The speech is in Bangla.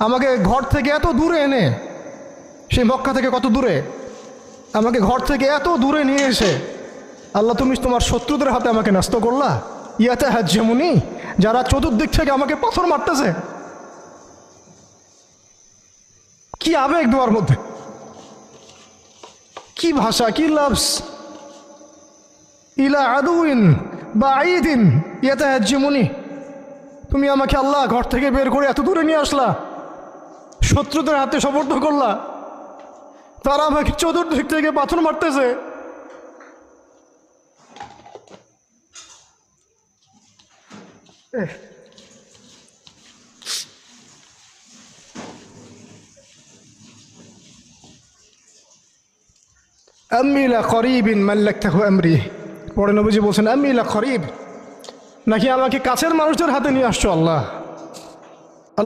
আমাকে ঘর থেকে এত দূরে এনে, সেই মক্কা থেকে কত দূরে, আমাকে ঘর থেকে এত দূরে নিয়ে এসে আল্লাহ তুমি তোমার শত্রুদের হাতে আমাকে ন্যস্ত করলা। ইয়াতে হাজ্জামুনি, যারা চতুর্দিক থেকে আমাকে পাথর মারতেছে। কি আবেগ দোয়ার মধ্যে, কি ভাষা, কি লাফজ। ইলা আদুইন বা আইদিন ইয়াতে হাজ্জামুনি, তুমি আমাকে আল্লাহ ঘর থেকে বের করে এত দূরে নিয়ে আসলা, শত্রুদের হাতে সমর্থ করলা, তারা আমাকে চতুর্দিক থেকে পাথর মারতেছে। আম্মি লা করিবিন মাল্লাকতাহু আমরি, পরে নবীজি বলছেন আম্মি লা করিব, নাকি আমাকে কাছের মানুষদের হাতে নিয়ে আসছো আল্লাহ।